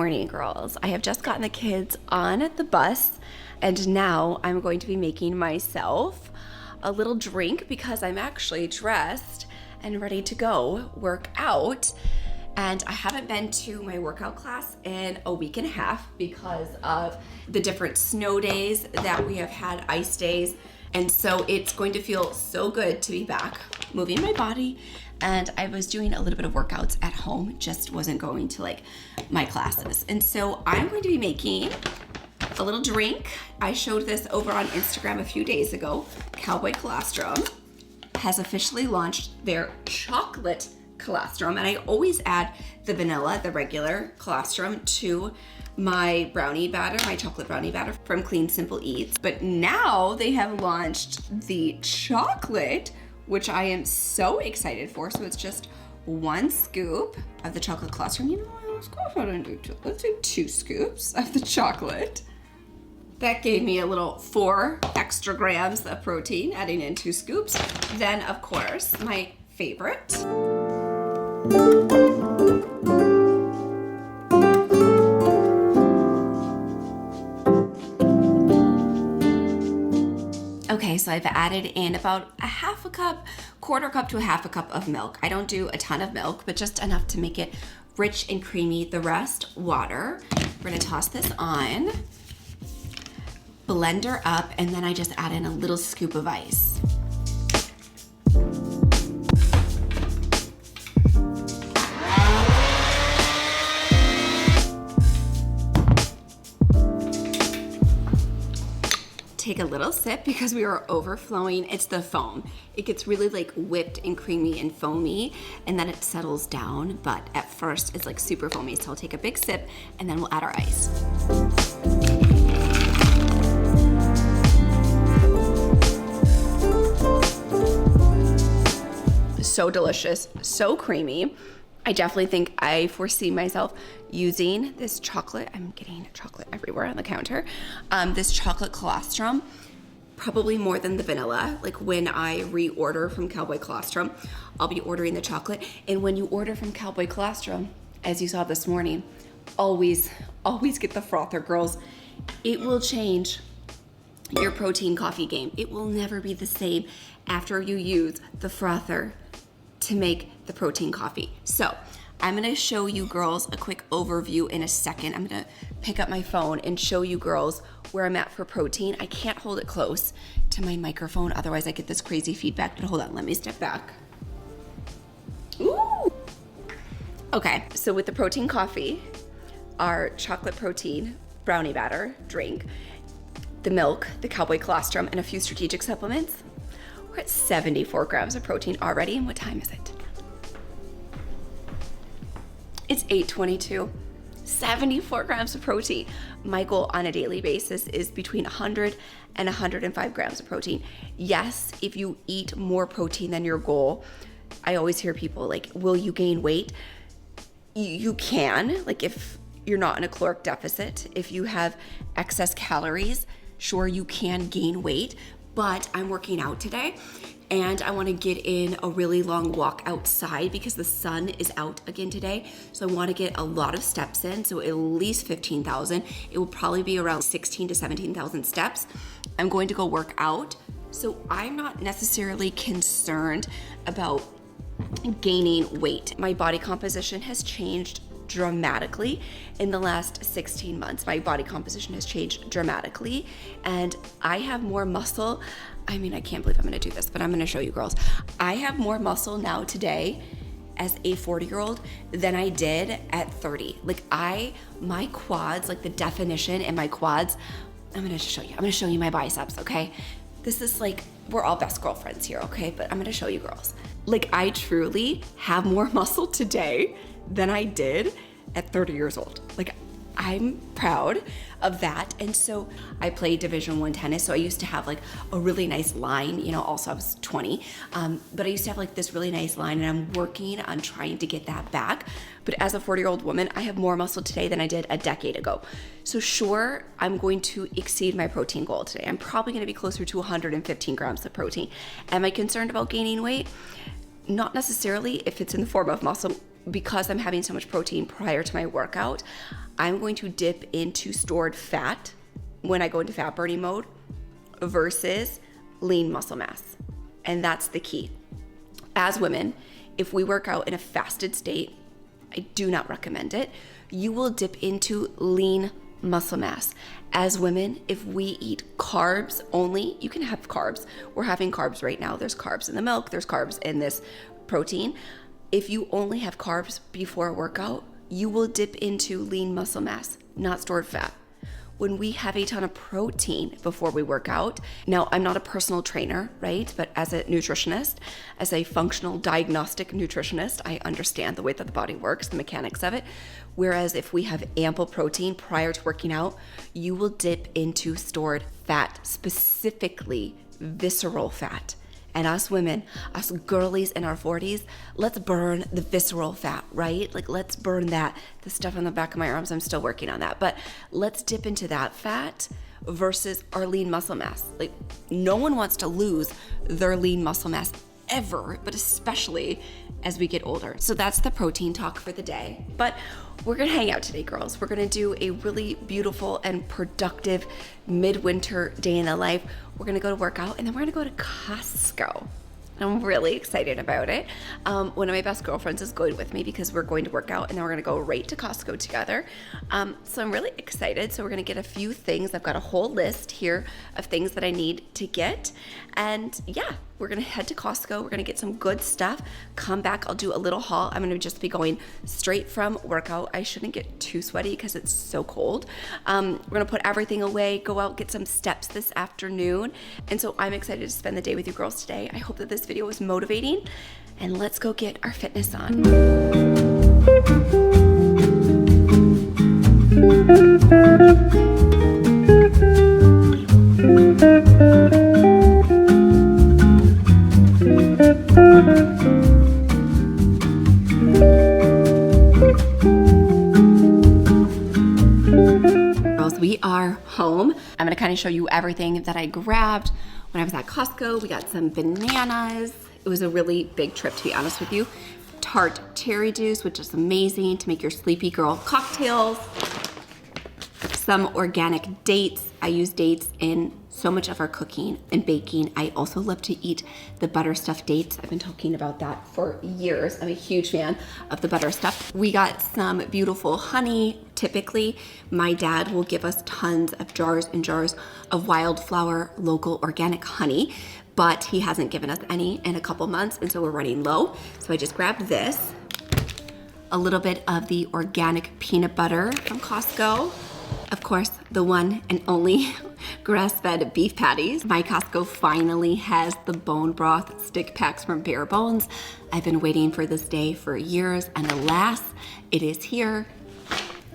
morning, girls. I have just gotten the kids on the bus, and now I'm going to be making myself a little drink because I'm actually dressed and ready to go work out. And I haven't been to my workout class in a week and a half because of the different snow days that we have had, ice days. And so it's going to feel so good to be back moving my body. And I was doing a little bit of workouts at home, just wasn't going to like my classes. And so I'm going to be making a little drink. I showed this over on Instagram a few days ago. Cowboy Colostrum has officially launched their chocolate colostrum, and I always add the vanilla, the regular colostrum, to my brownie batter, my chocolate brownie batter from Clean Simple Eats. But now they have launched the chocolate, which I am so excited for. So it's just 1 scoop of the chocolate colostrum. You know what? Let's do 2 scoops of the chocolate. That gave me a little 4 extra grams of protein, adding in 2 scoops. Then, of course, my favorite. Okay, so I've added in about a half a cup, quarter cup to a half a cup of milk. I don't do a ton of milk, but just enough to make it rich and creamy. The rest, water. We're gonna toss this on, blender up, and then I just add in a little scoop of ice. Take a little sip because we are overflowing. It's the foam. It gets really like whipped and creamy and foamy, and then it settles down, but at first it's like super foamy. So I'll take a big sip and then we'll add our ice. So delicious, so creamy. I definitely think I foresee myself using this chocolate. I'm getting chocolate everywhere on the counter. This chocolate colostrum, probably more than the vanilla. Like when I reorder from Cowboy Colostrum, I'll be ordering the chocolate. And when you order from Cowboy Colostrum, as you saw this morning, always get the frother, girls. It will change your protein coffee game. It will never be the same after you use the frother to make the protein coffee. So I'm gonna show you girls a quick overview in a second. I'm gonna pick up my phone and show you girls where I'm at for protein. I can't hold it close to my microphone, otherwise I get this crazy feedback, but hold on, let me step back. Ooh. Okay, so with the protein coffee, our chocolate protein brownie batter drink, the milk, the Cowboy Colostrum, and a few strategic supplements, we're at 74 grams of protein already. And what time is it? It's 8:22. 74 grams of protein. My goal on a daily basis is between 100 and 105 grams of protein. Yes, if you eat more protein than your goal, I always hear people like, will you gain weight? You can, like if you're not in a caloric deficit, if you have excess calories, sure, you can gain weight. But I'm working out today and I want to get in a really long walk outside because the sun is out again today. So I want to get a lot of steps in, so at least 15,000. It will probably be around 16 to 17,000 steps. I'm going to go work out. So I'm not necessarily concerned about gaining weight. My body composition has changed dramatically in the last 16 months. My body composition has changed dramatically and I have more muscle. I mean, I can't believe I'm gonna do this, but I'm gonna show you girls. I have more muscle now today as a 40-year-old than I did at 30. Like my quads, like the definition in my quads, I'm gonna show you. I'm gonna show you my biceps, okay? This is like, we're all best girlfriends here, okay? But I'm gonna show you girls. Like I truly have more muscle today than I did at 30 years old. Like I'm proud of that. And so I played Division I tennis. So I used to have like a really nice line, you know, also I was 20, but I used to have like this really nice line and I'm working on trying to get that back. But as a 40-year-old woman, I have more muscle today than I did a decade ago. So sure, I'm going to exceed my protein goal today. I'm probably gonna be closer to 115 grams of protein. Am I concerned about gaining weight? Not necessarily if it's in the form of muscle because I'm having so much protein prior to my workout, I'm going to dip into stored fat when I go into fat burning mode versus lean muscle mass. And that's the key. As women, if we work out in a fasted state, I do not recommend it. You will dip into lean muscle mass. As women, if we eat carbs only, you can have carbs. We're having carbs right now. There's carbs in the milk, there's carbs in this protein. If you only have carbs before a workout, you will dip into lean muscle mass, not stored fat. When we have a ton of protein before we work out, now I'm not a personal trainer, right? But as a nutritionist, as a functional diagnostic nutritionist, I understand the way that the body works, the mechanics of it. Whereas if we have ample protein prior to working out, you will dip into stored fat, specifically visceral fat. And us women, us girlies in our 40s, let's burn the visceral fat, right? Like, let's burn that. The stuff on the back of my arms, I'm still working on that. But let's dip into that fat versus our lean muscle mass. Like, no one wants to lose their lean muscle mass ever, but especially as we get older. So that's the protein talk for the day. But we're gonna hang out today, girls. We're gonna do a really beautiful and productive midwinter day in the life. We're gonna go to work out, and then we're gonna go to Costco. I'm really excited about it. One of my best girlfriends is going with me because we're going to work out, and then we're gonna go right to Costco together. So I'm really excited. So we're gonna get a few things. I've got a whole list here of things that I need to get. And yeah, we're gonna head to Costco. We're gonna get some good stuff. Come back, I'll do a little haul. I'm gonna just be going straight from workout. I shouldn't get too sweaty because it's so cold. We're gonna put everything away, go out, get some steps this afternoon. And so I'm excited to spend the day with you girls today. I hope that this video was motivating, and let's go get our fitness on. We are home. I'm gonna kind of show you everything that I grabbed when I was at Costco. We got some bananas. It was a really big trip, to be honest with you. Tart cherry juice, which is amazing to make your sleepy girl cocktails. Some organic dates. I use dates in so much of our cooking and baking. I also love to eat the butter stuffed dates. I've been talking about that for years. I'm a huge fan of the butter stuff. We got some beautiful honey. Typically, my dad will give us tons of jars and jars of wildflower local organic honey, but he hasn't given us any in a couple months, and so we're running low. So I just grabbed this. A little bit of the organic peanut butter from Costco. Of course, the one and only grass-fed beef patties. My Costco finally has the bone broth stick packs from Bare Bones. I've been waiting for this day for years, and alas, it is here.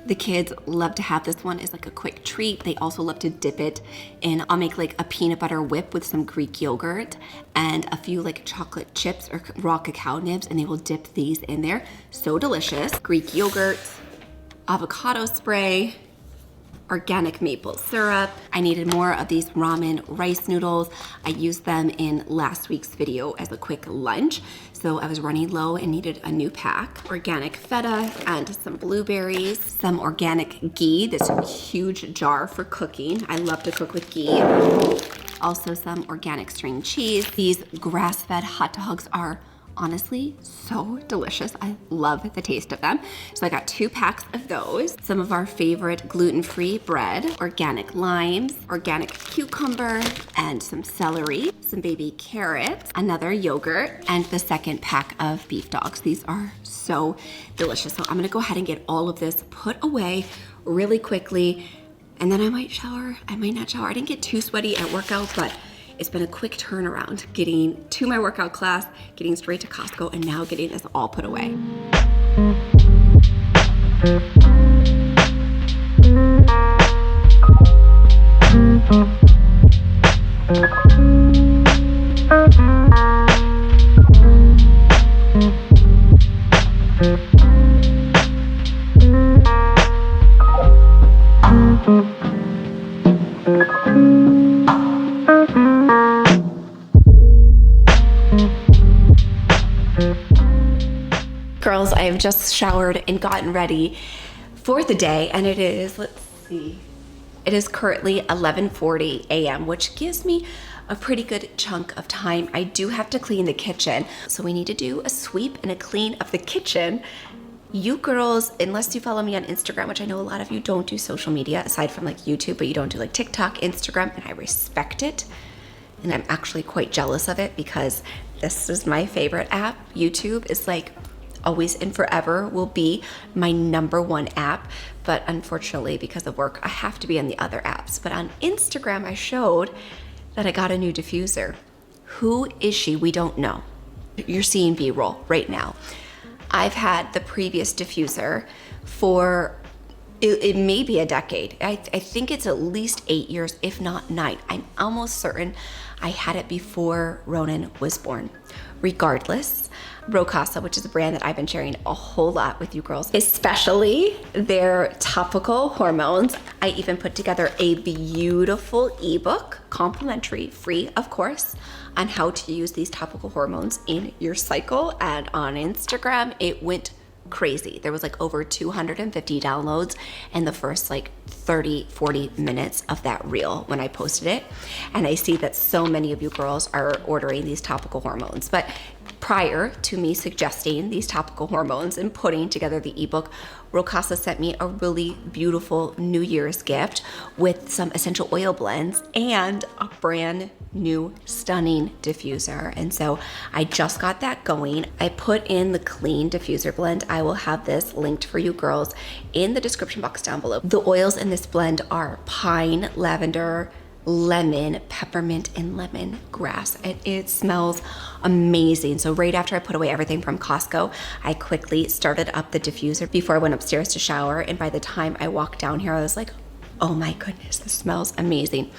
The kids love to have this one as like a quick treat. They also love to dip it in. I'll make like a peanut butter whip with some Greek yogurt and a few like chocolate chips or raw cacao nibs, and they will dip these in there. So delicious. Greek yogurt, avocado spray, organic maple syrup. I needed more of these ramen rice noodles. I used them in last week's video as a quick lunch. So I was running low and needed a new pack. Organic feta and some blueberries. Some organic ghee, this huge jar for cooking. I love to cook with ghee. Also some organic string cheese. These grass-fed hot dogs are honestly so delicious. I love the taste of them. So I got 2 packs of those. Some of our favorite gluten-free bread, organic limes, organic cucumber, and some celery, some baby carrots, another yogurt, and the second pack of beef dogs. These are so delicious. So I'm gonna go ahead and get all of this put away really quickly, and then I might shower, I might not shower. I didn't get too sweaty at workout, but it's been a quick turnaround getting to my workout class, getting straight to Costco, and now getting this all put away. just showered and gotten ready for the day, and it is, let's see, it is currently 11:40 a.m., which gives me a pretty good chunk of time. I do have to clean the kitchen, so we need to do a sweep and a clean of the kitchen. You girls, unless you follow me on Instagram, which I know a lot of you don't do social media aside from like YouTube, but you don't do like TikTok, Instagram, and I respect it. And I'm actually quite jealous of it because this is my favorite app. YouTube is like always and forever will be my #1 app. But unfortunately, because of work, I have to be on the other apps. But on Instagram, I showed that I got a new diffuser. Who is she? We don't know. You're seeing B-roll right now. I've had the previous diffuser for, it may be a decade. I think it's at least 8 years, if not 9. I'm almost certain I had it before Ronan was born. Regardless, Rocasa, which is a brand that I've been sharing a whole lot with you girls, especially their topical hormones. I even put together a beautiful ebook, complimentary, free of course, on how to use these topical hormones in your cycle. And on Instagram, it went crazy. There was like over 250 downloads in the first like 30-40 minutes of that reel when I posted it. And I see that so many of you girls are ordering these topical hormones. But prior to me suggesting these topical hormones and putting together the ebook, Rocasa sent me a really beautiful New Year's gift with some essential oil blends and a brand new stunning diffuser. And so I just got that going. I put in the clean diffuser blend. I will have this linked for you girls in the description box down below. The oils in this blend are pine, lavender, lemon, peppermint, and lemongrass. It smells amazing. So right after I put away everything from Costco, I quickly started up the diffuser before I went upstairs to shower. And by the time I walked down here, I was like, oh my goodness, this smells amazing.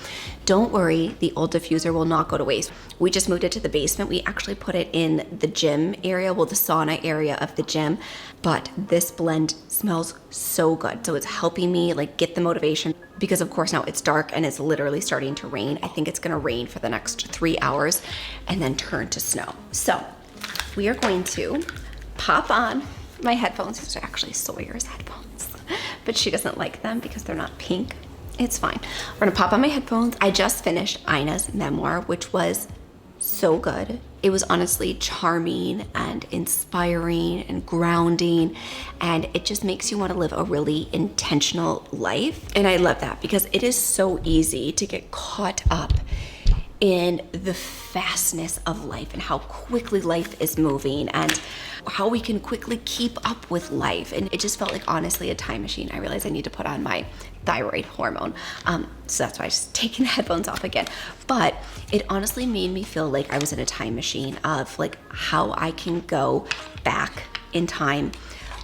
Don't worry, the old diffuser will not go to waste. We just moved it to the basement. We actually put it in the gym area, well, the sauna area of the gym, but this blend smells so good. So it's helping me like get the motivation because of course now it's dark and it's literally starting to rain. I think it's gonna rain for the next 3 hours and then turn to snow. So we are going to pop on my headphones. These are actually Sawyer's headphones, but she doesn't like them because they're not pink. It's fine. We're gonna pop on my headphones. I just finished Ina's memoir, which was so good. It was honestly charming and inspiring and grounding, and it just makes you want to live a really intentional life. And I love that because it is so easy to get caught up in the fastness of life and how quickly life is moving and how we can quickly keep up with life. And it just felt like honestly a time machine. I realized I need to put on my thyroid hormone. So that's why I just taking the headphones off again. But it honestly made me feel like I was in a time machine of like how I can go back in time,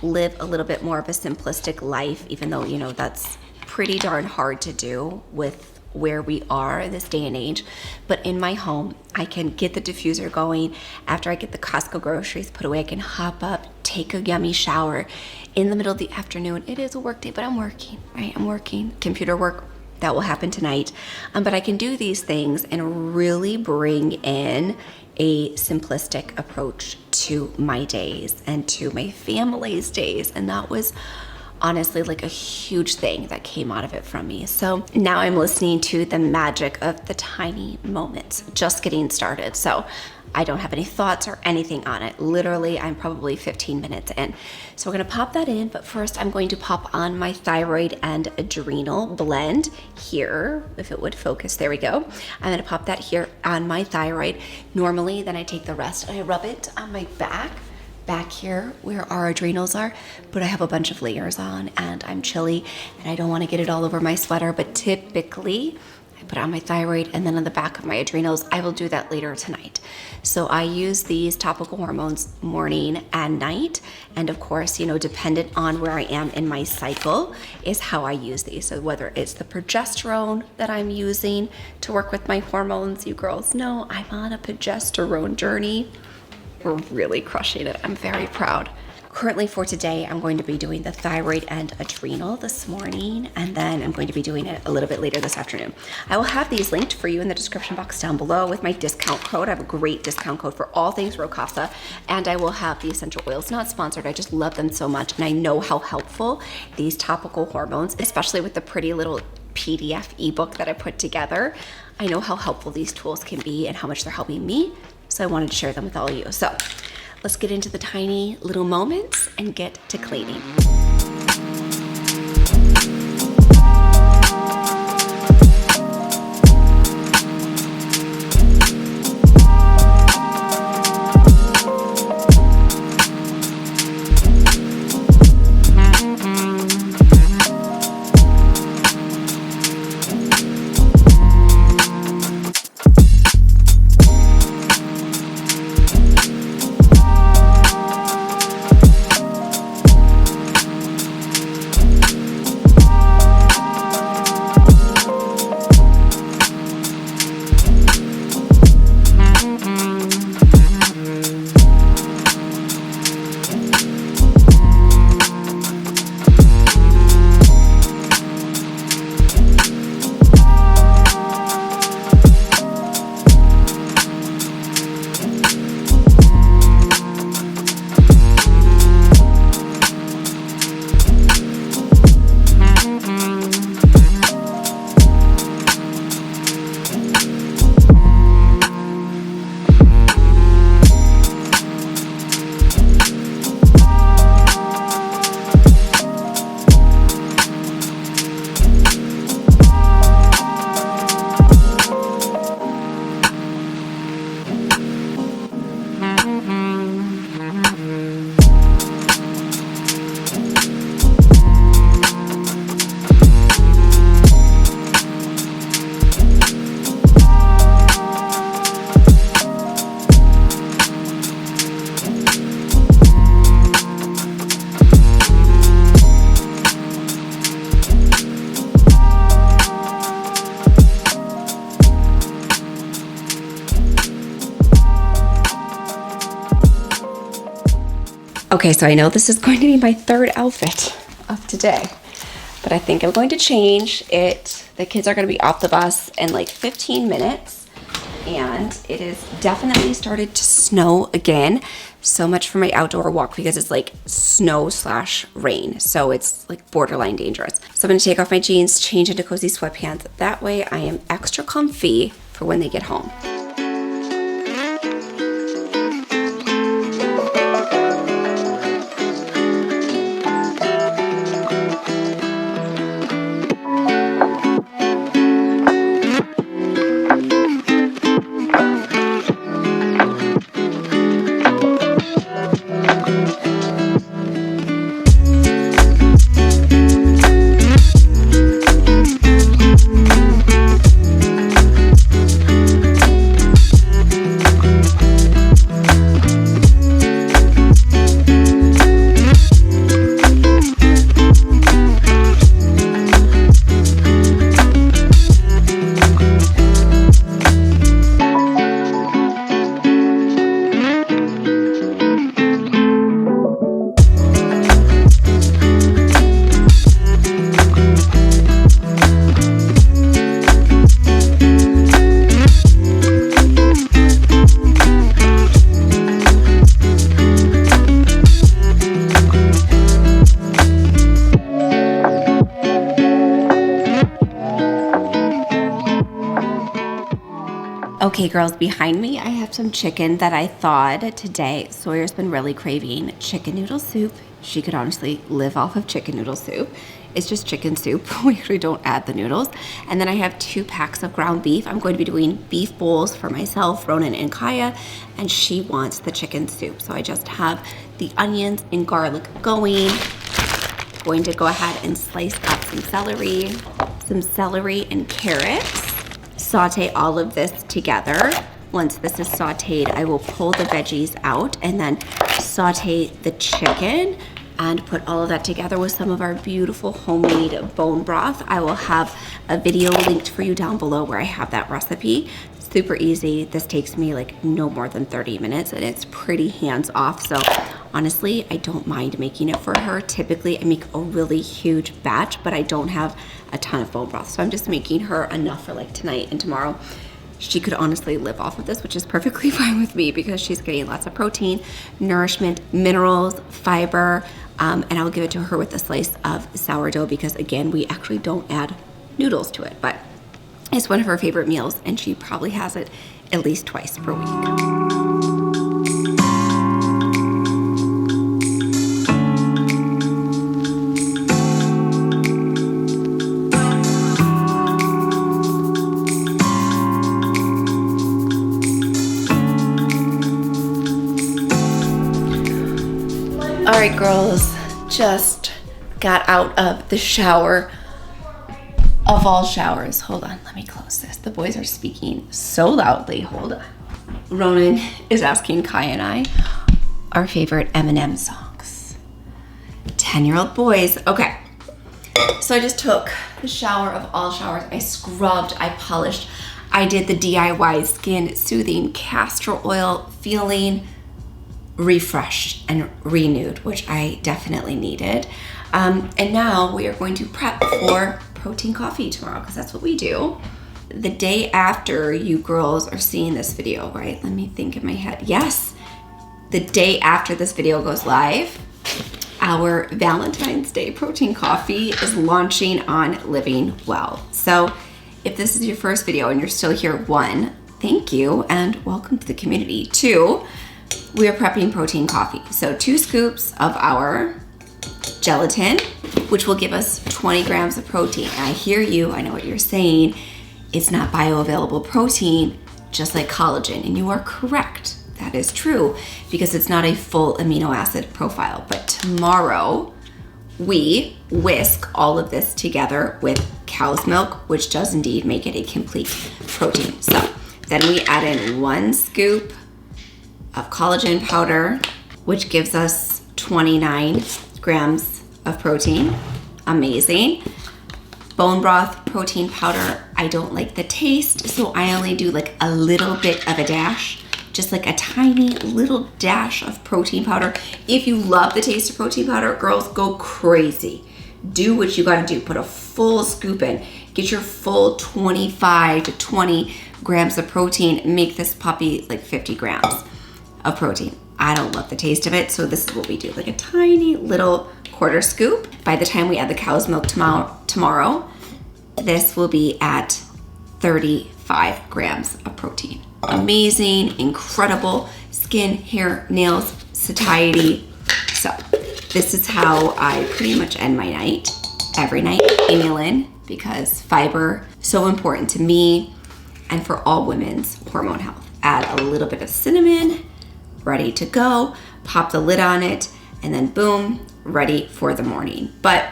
live a little bit more of a simplistic life, even though, you know, that's pretty darn hard to do with where we are in this day and age. But in my home, I can get the diffuser going. After I get the Costco groceries put away, I can hop up, take a yummy shower in the middle of the afternoon. It is a work day, but I'm working, right? I'm working. Computer work, that will happen tonight. But I can do these things and really bring in a simplistic approach to my days and to my family's days. And that was honestly like a huge thing that came out of it from me. So now I'm listening to the magic of the tiny moments, just getting started. So I don't have any thoughts or anything on it. Literally, I'm probably 15 minutes in. So we're gonna pop that in, but first I'm going to pop on my thyroid and adrenal blend here, if it would focus, there we go. I'm gonna pop that here on my thyroid. Normally, then I take the rest and I rub it on my back here where our adrenals are, but I have a bunch of layers on and I'm chilly and I don't want to get it all over my sweater, but typically I put on my thyroid and then on the back of my adrenals. I will do that later tonight. So I use these topical hormones morning and night, and of course, you know, dependent on where I am in my cycle is how I use these. So whether it's the progesterone that I'm using to work with my hormones, you girls know I'm on a progesterone journey. We're really crushing it. I'm very proud. Currently for today, I'm going to be doing the thyroid and adrenal this morning, and then I'm going to be doing it a little bit later this afternoon. I will have these linked for you in the description box down below with my discount code. I have a great discount code for all things Rocasa, and I will have the essential oils. Not sponsored, I just love them so much, and I know how helpful these topical hormones, especially with the pretty little PDF ebook that I put together. I know how helpful these tools can be and how much they're helping me, so I wanted to share them with all of you. So let's get into the tiny little moments and get to cleaning. Okay, so I know this is going to be my third outfit of today, but I think I'm going to change it. The kids are going to be off the bus in like 15 minutes, and it is definitely started to snow again. So much for my outdoor walk because it's like snow/rain, so it's like borderline dangerous. So I'm going to take off my jeans, change into cozy sweatpants. That way I am extra comfy for when they get home. Okay, girls, behind me, I have some chicken that I thawed today. Sawyer's been really craving chicken noodle soup. She could honestly live off of chicken noodle soup. It's just chicken soup. We actually don't add the noodles. And then I have 2 packs of ground beef. I'm going to be doing beef bowls for myself, Ronan and Kaya, and she wants the chicken soup. So I just have the onions and garlic going. Going to go ahead and slice up some celery and carrots. Saute all of this together. Once this is sauteed, I will pull the veggies out and then saute the chicken and put all of that together with some of our beautiful homemade bone broth. I will have a video linked for you down below where I have that recipe. Super easy. This takes me like no more than 30 minutes and it's pretty hands off. So honestly, I don't mind making it for her. Typically, I make a really huge batch, but I don't have a ton of bone broth. So I'm just making her enough for like tonight and tomorrow. She could honestly live off of this, which is perfectly fine with me because she's getting lots of protein, nourishment, minerals, fiber, and I'll give it to her with a slice of sourdough because again, we actually don't add noodles to it, but it's one of her favorite meals and she probably has it at least twice per week. All right, girls, just got out of the shower of all showers. Hold on, let me close this. The boys are speaking so loudly. Hold on. Ronan is asking Kai and I our favorite Eminem songs. 10-year-old boys. Okay, so I just took the shower of all showers. I scrubbed, I polished. I did the DIY skin soothing castor oil, feeling refreshed and renewed, which I definitely needed. And now we are going to prep for protein coffee tomorrow because that's what we do. The day after you girls are seeing this video, right? Let me think in my head. Yes, the day after this video goes live, our Valentine's Day protein coffee is launching on Living Well. So if this is your first video and you're still here, 1, thank you and welcome to the community. 2, we are prepping protein coffee. So 2 scoops of our gelatin, which will give us 20 grams of protein. And I hear you, I know what you're saying. It's not bioavailable protein, just like collagen. And you are correct, that is true, because it's not a full amino acid profile. But tomorrow, we whisk all of this together with cow's milk, which does indeed make it a complete protein. So then we add in 1 scoop of collagen powder, which gives us 29 grams of protein. Amazing. Bone broth protein powder, I don't like the taste, so I only do like a little bit of a dash, just like a tiny little dash of protein powder. If you love the taste of protein powder, girls, go crazy. Do what you gotta do. Put a full scoop in. Get your full 25 to 20 grams of protein. Make this puppy like 50 grams of protein. I don't love the taste of it, so this is what we do, like a tiny little quarter scoop. By the time we add the cow's milk tomorrow, this will be at 35 grams of protein. Amazing, incredible skin, hair, nails, satiety. So this is how I pretty much end my night, every night, inulin, because fiber, so important to me and for all women's hormone health. Add a little bit of cinnamon, ready to go, pop the lid on it, and then boom, ready for the morning. But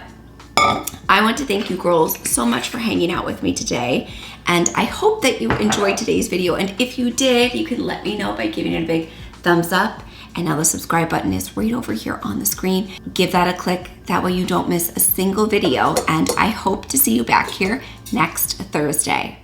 I want to thank you girls so much for hanging out with me today. And I hope that you enjoyed today's video. And if you did, you can let me know by giving it a big thumbs up. And now the subscribe button is right over here on the screen. Give that a click. That way you don't miss a single video. And I hope to see you back here next Thursday.